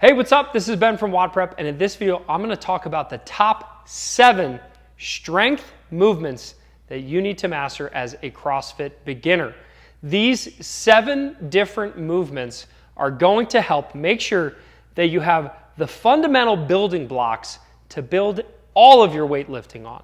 Hey, what's up? This is Ben from WODprep, and in this video, I'm gonna talk about the top 7 strength movements that you need to master as a CrossFit beginner. These 7 different movements are going to help make sure that you have the fundamental building blocks to build all of your weightlifting on.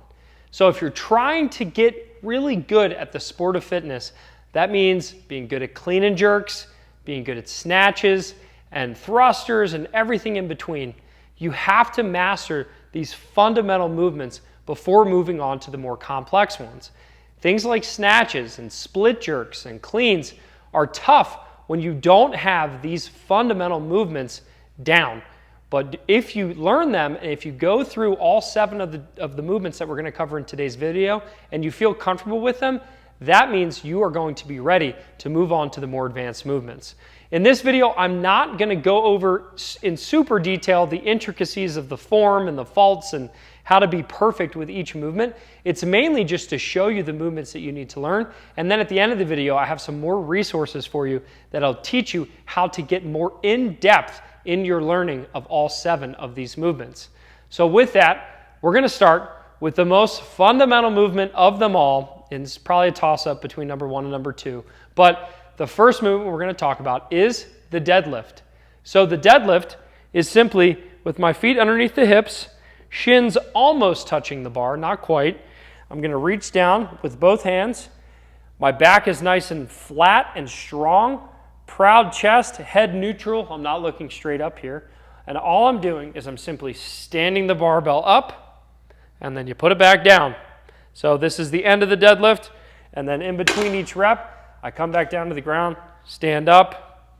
So if you're trying to get really good at the sport of fitness, that means being good at clean and jerks, being good at snatches, and thrusters and everything in between. You have to master these fundamental movements before moving on to the more complex ones. Things like snatches and split jerks and cleans are tough when you don't have these fundamental movements down. But if you learn them and if you go through all 7 of the movements that we're going to cover in today's video and you feel comfortable with them, that means you are going to be ready to move on to the more advanced movements. In this video, I'm not going to go over in super detail the intricacies of the form and the faults and how to be perfect with each movement. It's mainly just to show you the movements that you need to learn. And then at the end of the video, I have some more resources for you that'll teach you how to get more in-depth in your learning of all 7 of these movements. So with that, we're going to start with the most fundamental movement of them all, and it's probably a toss-up between number 1 and number 2. But the first movement we're going to talk about is the deadlift. So the deadlift is simply with my feet underneath the hips, shins almost touching the bar, not quite. I'm going to reach down with both hands. My back is nice and flat and strong. Proud chest, head neutral. I'm not looking straight up here. And all I'm doing is I'm simply standing the barbell up, and then you put it back down. So this is the end of the deadlift, and then in between each rep, I come back down to the ground, stand up.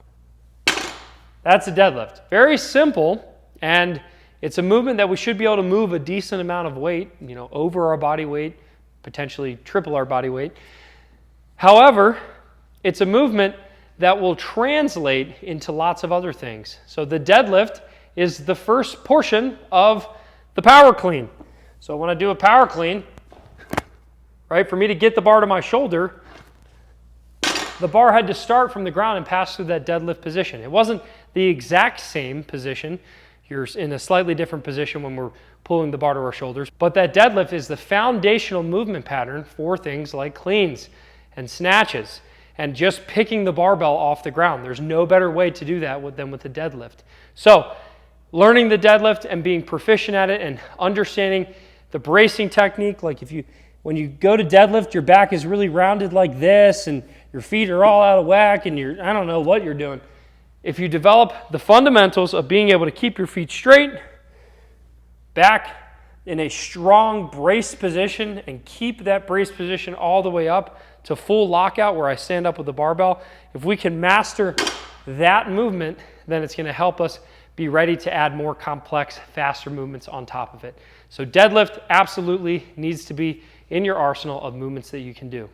That's a deadlift. Very simple, and it's a movement that we should be able to move a decent amount of weight, over our body weight, potentially triple our body weight. However, it's a movement that will translate into lots of other things. So the deadlift is the first portion of the power clean. So when I do a power clean, right, for me to get the bar to my shoulder, the bar had to start from the ground and pass through that deadlift position. It wasn't the exact same position. You're in a slightly different position when we're pulling the bar to our shoulders. But that deadlift is the foundational movement pattern for things like cleans and snatches and just picking the barbell off the ground. There's no better way to do that than with the deadlift. So learning the deadlift and being proficient at it and understanding the bracing technique, like when you go to deadlift, your back is really rounded like this and your feet are all out of whack and I don't know what you're doing. If you develop the fundamentals of being able to keep your feet straight, back in a strong braced position and keep that braced position all the way up to full lockout where I stand up with the barbell, if we can master that movement, then it's going to help us be ready to add more complex, faster movements on top of it. So deadlift absolutely needs to be in your arsenal of movements that you can do.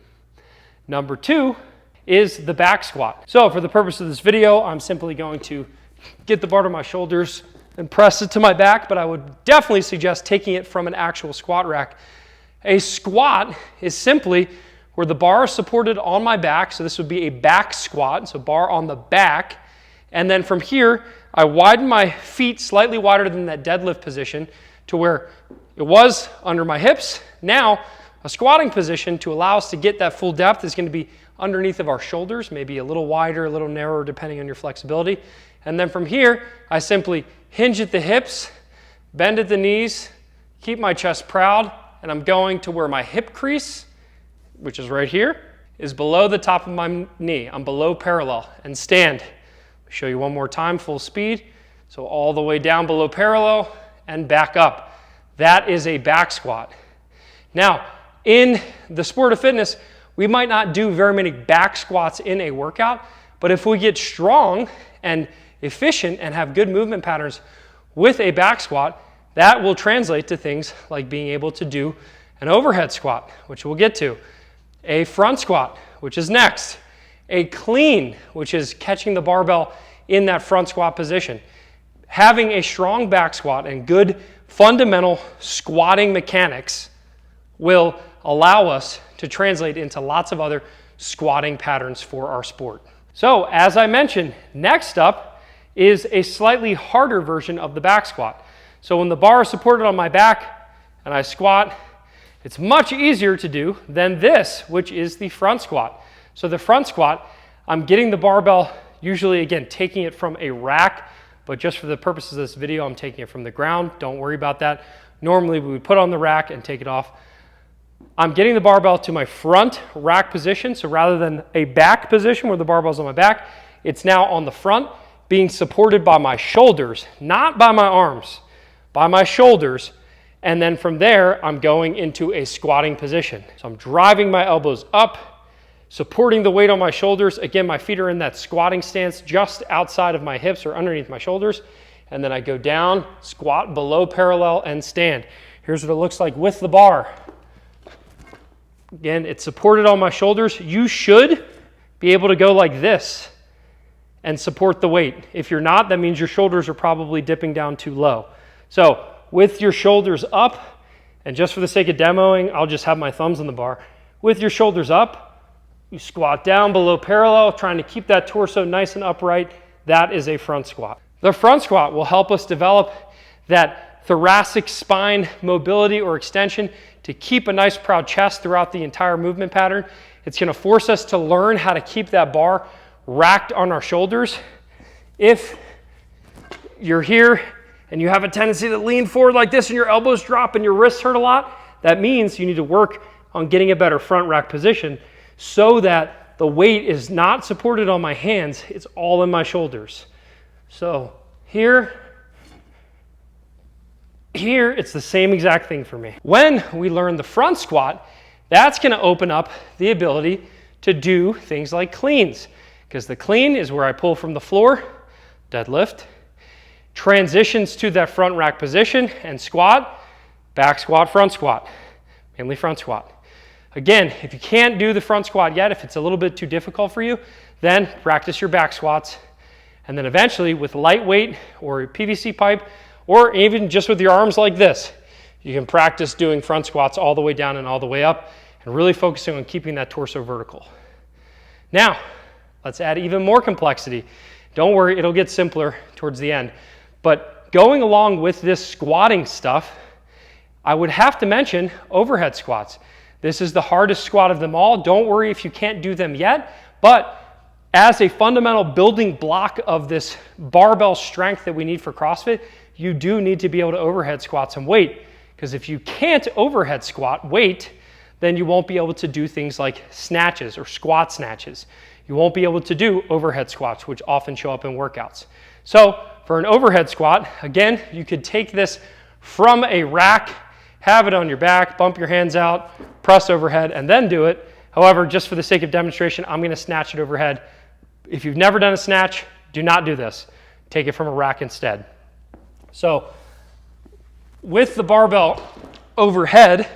Number 2 is the back squat. So for the purpose of this video, I'm simply going to get the bar to my shoulders and press it to my back, but I would definitely suggest taking it from an actual squat rack. A squat is simply where the bar is supported on my back, so this would be a back squat, so bar on the back, and then from here, I widen my feet slightly wider than that deadlift position to where it was under my hips. Now, a squatting position to allow us to get that full depth is going to be underneath of our shoulders, maybe a little wider, a little narrower, depending on your flexibility. And then from here, I simply hinge at the hips, bend at the knees, keep my chest proud, and I'm going to where my hip crease, which is right here, is below the top of my knee. I'm below parallel, and stand. Show you one more time, full speed. So all the way down below parallel and back up. That is a back squat. Now, in the sport of fitness, we might not do very many back squats in a workout, but if we get strong and efficient and have good movement patterns with a back squat, that will translate to things like being able to do an overhead squat, which we'll get to, a front squat, which is next, a clean, which is catching the barbell in that front squat position. Having a strong back squat and good fundamental squatting mechanics will allow us to translate into lots of other squatting patterns for our sport. So as I mentioned, next up is a slightly harder version of the back squat. So when the bar is supported on my back and I squat, it's much easier to do than this, which is the front squat. So the front squat, I'm getting the barbell, usually again, taking it from a rack, but just for the purposes of this video, I'm taking it from the ground. Don't worry about that. Normally we would put on the rack and take it off. I'm getting the barbell to my front rack position. So rather than a back position where the barbell's on my back, it's now on the front, being supported by my shoulders, not by my arms, by my shoulders. And then from there, I'm going into a squatting position. So I'm driving my elbows up, supporting the weight on my shoulders. Again, my feet are in that squatting stance just outside of my hips or underneath my shoulders. And then I go down, squat below parallel, and stand. Here's what it looks like with the bar. Again, it's supported on my shoulders. You should be able to go like this and support the weight. If you're not, that means your shoulders are probably dipping down too low. So with your shoulders up, and just for the sake of demoing, I'll just have my thumbs on the bar. With your shoulders up, you squat down below parallel, trying to keep that torso nice and upright. That is a front squat. The front squat will help us develop that thoracic spine mobility or extension to keep a nice proud chest throughout the entire movement pattern. It's going to force us to learn how to keep that bar racked on our shoulders. If you're here and you have a tendency to lean forward like this and your elbows drop and your wrists hurt a lot, that means you need to work on getting a better front rack position so that the weight is not supported on my hands, it's all in my shoulders. So here, it's the same exact thing for me. When we learn the front squat, that's going to open up the ability to do things like cleans, because the clean is where I pull from the floor, deadlift, transitions to that front rack position and squat, back squat, front squat, mainly front squat. Again, if you can't do the front squat yet, if it's a little bit too difficult for you, then practice your back squats. And then eventually with lightweight or PVC pipe, or even just with your arms like this, you can practice doing front squats all the way down and all the way up and really focusing on keeping that torso vertical. Now, let's add even more complexity. Don't worry, it'll get simpler towards the end. But going along with this squatting stuff, I would have to mention overhead squats. This is the hardest squat of them all. Don't worry if you can't do them yet, but as a fundamental building block of this barbell strength that we need for CrossFit, you do need to be able to overhead squat some weight, because if you can't overhead squat weight, then you won't be able to do things like snatches or squat snatches. You won't be able to do overhead squats, which often show up in workouts. So for an overhead squat, again, you could take this from a rack, have it on your back, bump your hands out, press overhead, and then do it. However, just for the sake of demonstration, I'm going to snatch it overhead. If you've never done a snatch, do not do this. Take it from a rack instead. So with the barbell overhead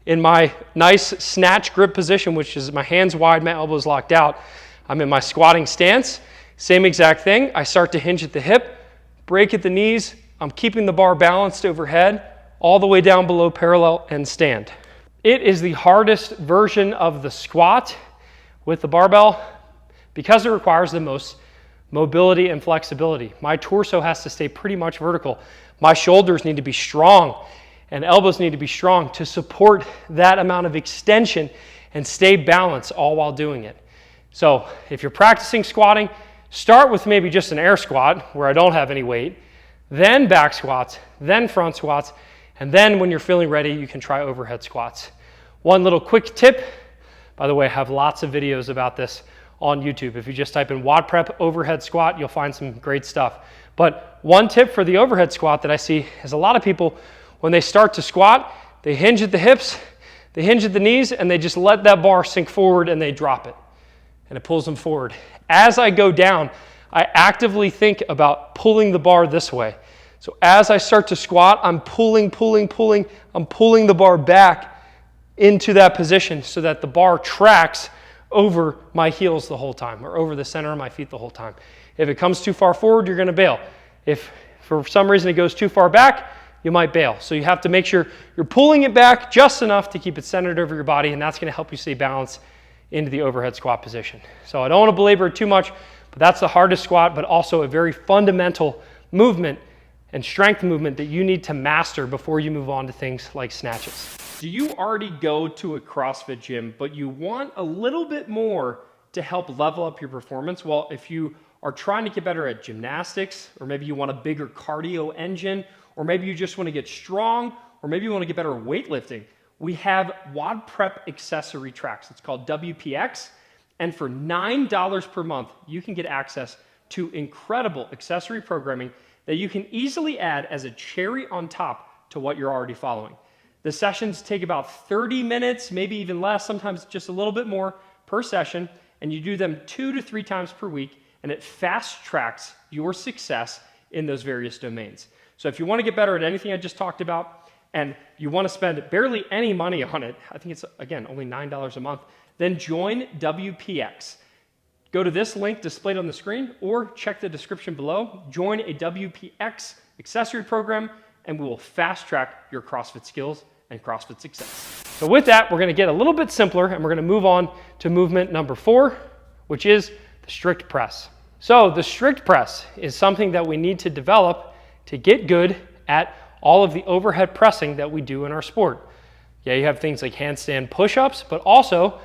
in my nice snatch grip position, which is my hands wide, my elbows locked out, I'm in my squatting stance. Same exact thing. I start to hinge at the hip, break at the knees. I'm keeping the bar balanced overhead all the way down below parallel and stand. It is the hardest version of the squat with the barbell because it requires the most mobility and flexibility. My torso has to stay pretty much vertical. My shoulders need to be strong and elbows need to be strong to support that amount of extension and stay balanced all while doing it. So if you're practicing squatting, start with maybe just an air squat where I don't have any weight, then back squats, then front squats, and then when you're feeling ready, you can try overhead squats. One little quick tip, by the way, I have lots of videos about this on YouTube. If you just type in WODprep overhead squat, you'll find some great stuff. But one tip for the overhead squat that I see is a lot of people, when they start to squat, they hinge at the hips, they hinge at the knees, and they just let that bar sink forward and they drop it. And it pulls them forward. As I go down, I actively think about pulling the bar this way. So as I start to squat, I'm pulling. I'm pulling the bar back into that position so that the bar tracks over my heels the whole time or over the center of my feet the whole time. If it comes too far forward, you're going to bail. If for some reason it goes too far back, you might bail. So you have to make sure you're pulling it back just enough to keep it centered over your body, and that's going to help you stay balanced into the overhead squat position. So I don't want to belabor it too much, but that's the hardest squat, but also a very fundamental movement and strength movement that you need to master before you move on to things like snatches. Do you already go to a CrossFit gym, but you want a little bit more to help level up your performance? Well, if you are trying to get better at gymnastics, or maybe you want a bigger cardio engine, or maybe you just want to get strong, or maybe you want to get better at weightlifting, we have WODprep accessory tracks. It's called WPX. And for $9 per month, you can get access to incredible accessory programming that you can easily add as a cherry on top to what you're already following. The sessions take about 30 minutes, maybe even less, sometimes just a little bit more per session, and you do them 2 to 3 times per week, and it fast tracks your success in those various domains. So if you want to get better at anything I just talked about, and you want to spend barely any money on it, I think it's, again, only $9 a month, then join WPX. Go to this link displayed on the screen or check the description below. Join a WPX accessory program and we will fast track your CrossFit skills and CrossFit success. So with that, we're going to get a little bit simpler and we're going to move on to movement number 4, which is the strict press. So the strict press is something that we need to develop to get good at all of the overhead pressing that we do in our sport. Yeah, you have things like handstand push-ups, but also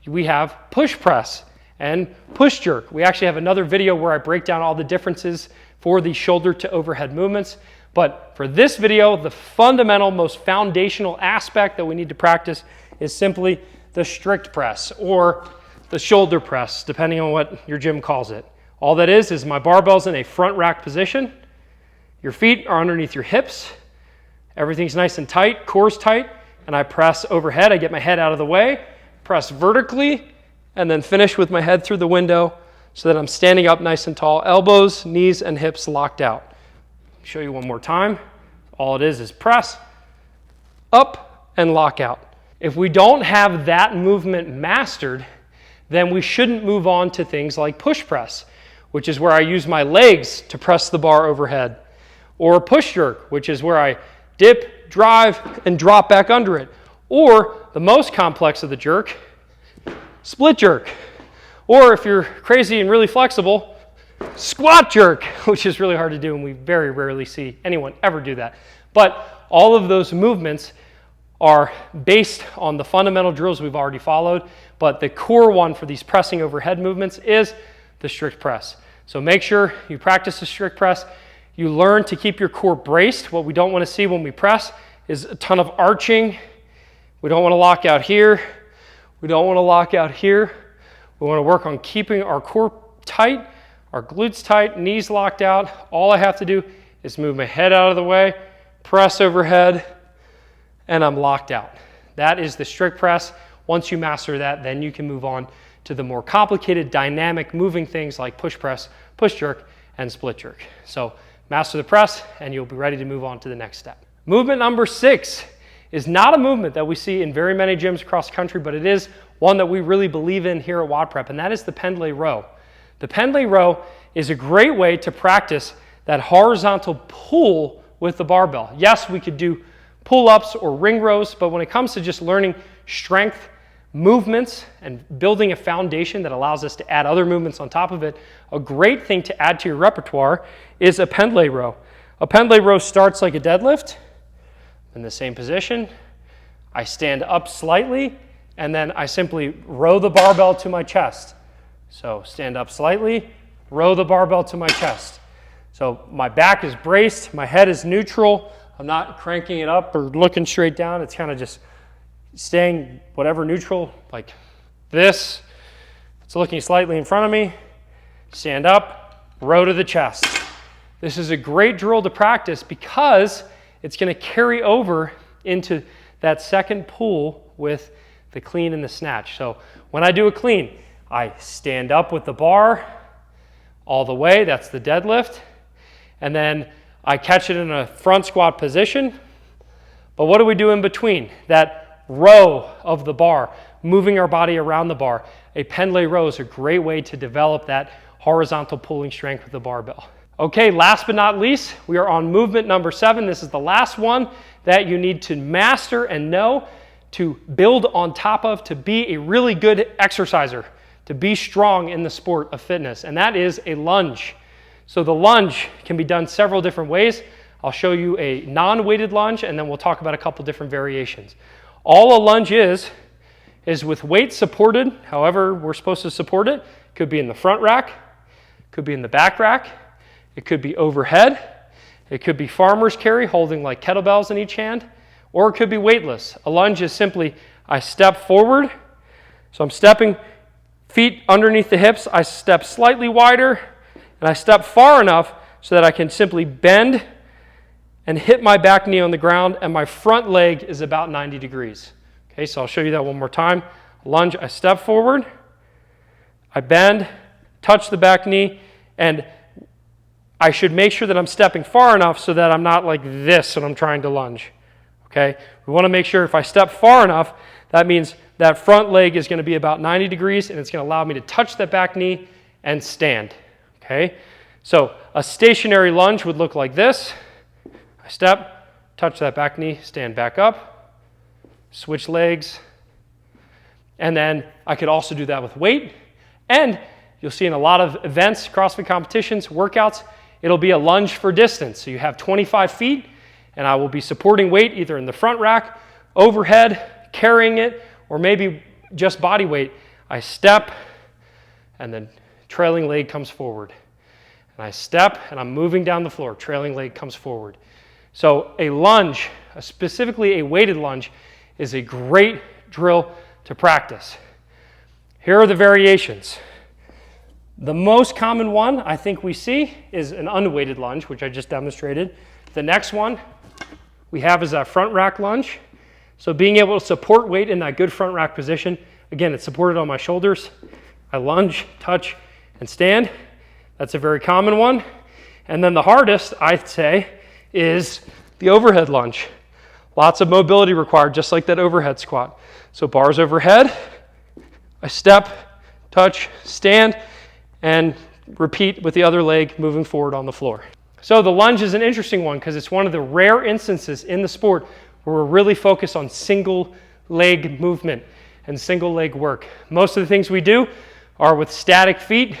we have push press and push jerk. We actually have another video where I break down all the differences for the shoulder to overhead movements. But for this video, the fundamental, most foundational aspect that we need to practice is simply the strict press or the shoulder press, depending on what your gym calls it. All that is my barbell's in a front rack position. Your feet are underneath your hips. Everything's nice and tight, core's tight, and I press overhead. I get my head out of the way, press vertically, and then finish with my head through the window so that I'm standing up nice and tall, elbows, knees, and hips locked out. Show you one more time. All it is press, up, and lock out. If we don't have that movement mastered, then we shouldn't move on to things like push press, which is where I use my legs to press the bar overhead, or push jerk, which is where I dip, drive, and drop back under it. Or the most complex of the jerk, split jerk. Or if you're crazy and really flexible, squat jerk, which is really hard to do and we very rarely see anyone ever do that. But all of those movements are based on the fundamental drills we've already followed, but the core one for these pressing overhead movements is the strict press. So make sure you practice the strict press. You learn to keep your core braced. What we don't want to see when we press is a ton of arching. We don't want to lock out here. We don't want to lock out here. We want to work on keeping our core tight, our glutes tight, knees locked out. All I have to do is move my head out of the way, press overhead, and I'm locked out. That is the strict press. Once you master that, then you can move on to the more complicated, dynamic, moving things like push press, push jerk, and split jerk. So master the press, and you'll be ready to move on to the next step. Movement number 6 is not a movement that we see in very many gyms across the country, but it is one that we really believe in here at WODprep, and that is the Pendlay Row. The Pendlay Row is a great way to practice that horizontal pull with the barbell. Yes, we could do pull-ups or ring rows, but when it comes to just learning strength movements and building a foundation that allows us to add other movements on top of it, a great thing to add to your repertoire is a Pendlay Row. A Pendlay Row starts like a deadlift in the same position. I stand up slightly and then I simply row the barbell to my chest. So stand up slightly, row the barbell to my chest. So my back is braced, my head is neutral. I'm not cranking it up or looking straight down. It's kind of just staying whatever neutral, like this. It's looking slightly in front of me. Stand up, row to the chest. This is a great drill to practice because it's going to carry over into that second pull with the clean and the snatch. So when I do a clean, I stand up with the bar all the way, that's the deadlift, and then I catch it in a front squat position. But what do we do in between? That row of the bar, moving our body around the bar. A Pendlay Row is a great way to develop that horizontal pulling strength with the barbell. Okay, last but not least, we are on movement number 7. This is the last one that you need to master and know to build on top of, to be a really good exerciser, to be strong in the sport of fitness, and that is a lunge. So the lunge can be done several different ways. I'll show you a non-weighted lunge, and then we'll talk about a couple different variations. All a lunge is with weight supported, however we're supposed to support it. It could be in the front rack, could be in the back rack, it could be overhead, it could be farmer's carry, holding like kettlebells in each hand, or it could be weightless. A lunge is simply, I step forward, so I'm stepping feet underneath the hips, I step slightly wider, and I step far enough so that I can simply bend and hit my back knee on the ground, and my front leg is about 90 degrees. Okay, so I'll show you that one more time. Lunge, I step forward, I bend, touch the back knee, and I should make sure that I'm stepping far enough so that I'm not like this when I'm trying to lunge. Okay, we want to make sure if I step far enough, that means that front leg is going to be about 90 degrees, and it's going to allow me to touch that back knee and stand. Okay, so a stationary lunge would look like this. I step, touch that back knee, stand back up, switch legs, and then I could also do that with weight. And you'll see in a lot of events, CrossFit competitions, workouts, it'll be a lunge for distance. So you have 25 feet, and I will be supporting weight either in the front rack, overhead, carrying it, or maybe just body weight. I step, and then trailing leg comes forward. And I step, and I'm moving down the floor. Trailing leg comes forward. So a lunge, specifically a weighted lunge, is a great drill to practice. Here are the variations. The most common one I think we see is an unweighted lunge, which I just demonstrated. The next one we have is a front rack lunge. So being able to support weight in that good front rack position. Again, it's supported on my shoulders. I lunge, touch, and stand. That's a very common one. And then the hardest, I'd say, is the overhead lunge. Lots of mobility required, just like that overhead squat. So bars overhead, I step, touch, stand, and repeat with the other leg moving forward on the floor. So the lunge is an interesting one because it's one of the rare instances in the sport where we're really focused on single leg movement and single leg work. Most of the things we do are with static feet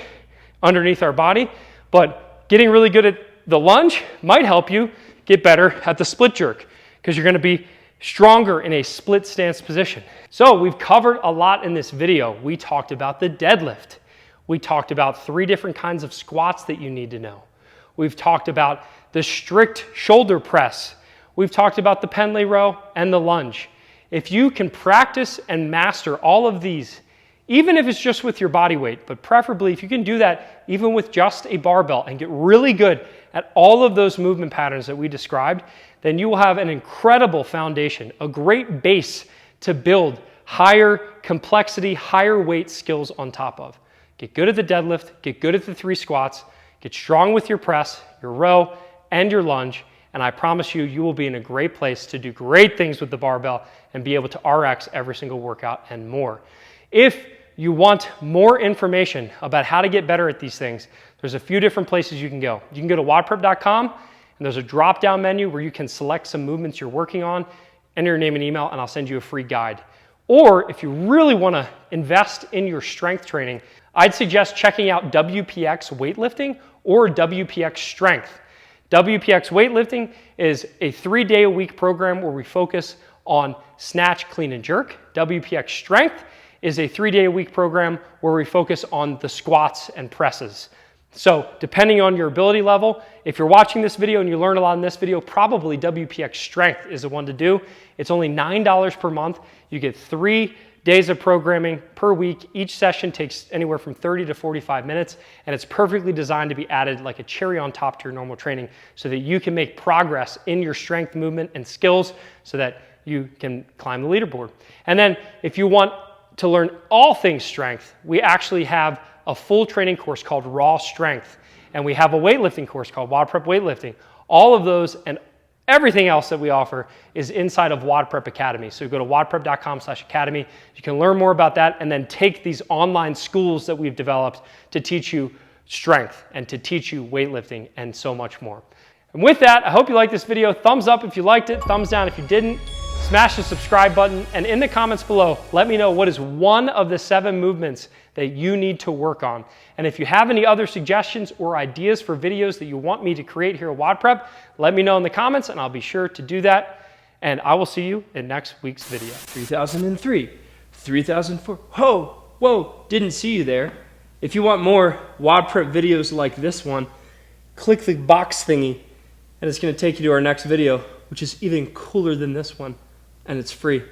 underneath our body, but getting really good at the lunge might help you get better at the split jerk because you're going to be stronger in a split stance position. So we've covered a lot in this video. We talked about the deadlift. We talked about 3 different kinds of squats that you need to know. We've talked about the strict shoulder press. We've talked about the Pendlay Row and the lunge. If you can practice and master all of these, even if it's just with your body weight, but preferably if you can do that even with just a barbell and get really good at all of those movement patterns that we described, then you will have an incredible foundation, a great base to build higher complexity, higher weight skills on top of. Get good at the deadlift, get good at the 3 squats, get strong with your press, your row, and your lunge, and I promise you, you will be in a great place to do great things with the barbell and be able to RX every single workout and more. If you want more information about how to get better at these things, there's a few different places you can go. You can go to WODprep.com, and there's a drop-down menu where you can select some movements you're working on, enter your name and email, and I'll send you a free guide. Or if you really want to invest in your strength training, I'd suggest checking out WPX weightlifting or WPX strength. WPX weightlifting is a 3-day-a-week program where we focus on snatch, clean, and jerk. WPX strength is a 3-day-a-week program where we focus on the squats and presses. So depending on your ability level, if you're watching this video and you learn a lot in this video, probably WPX strength is the one to do. It's only $9 per month. You get 3 days of programming per week. Each session takes anywhere from 30 to 45 minutes, and it's perfectly designed to be added like a cherry on top to your normal training so that you can make progress in your strength, movement, and skills so that you can climb the leaderboard. And then if you want to learn all things strength, we actually have a full training course called Raw Strength, and we have a weightlifting course called WODprep Weightlifting. All of those and everything else that we offer is inside of WODprep Academy. So go to wodprep.com/academy. You can learn more about that and then take these online schools that we've developed to teach you strength and to teach you weightlifting and so much more. And with that, I hope you liked this video. Thumbs up if you liked it, thumbs down if you didn't. smash the subscribe button, and in the comments below, let me know what is one of the 7 movements that you need to work on. And if you have any other suggestions or ideas for videos that you want me to create here at WODprep, let me know in the comments and I'll be sure to do that. And I will see you in next week's video. 3003, 3004. Whoa, didn't see you there. If you want more WODprep videos like this one, click the box thingy and it's going to take you to our next video, which is even cooler than this one, and it's free.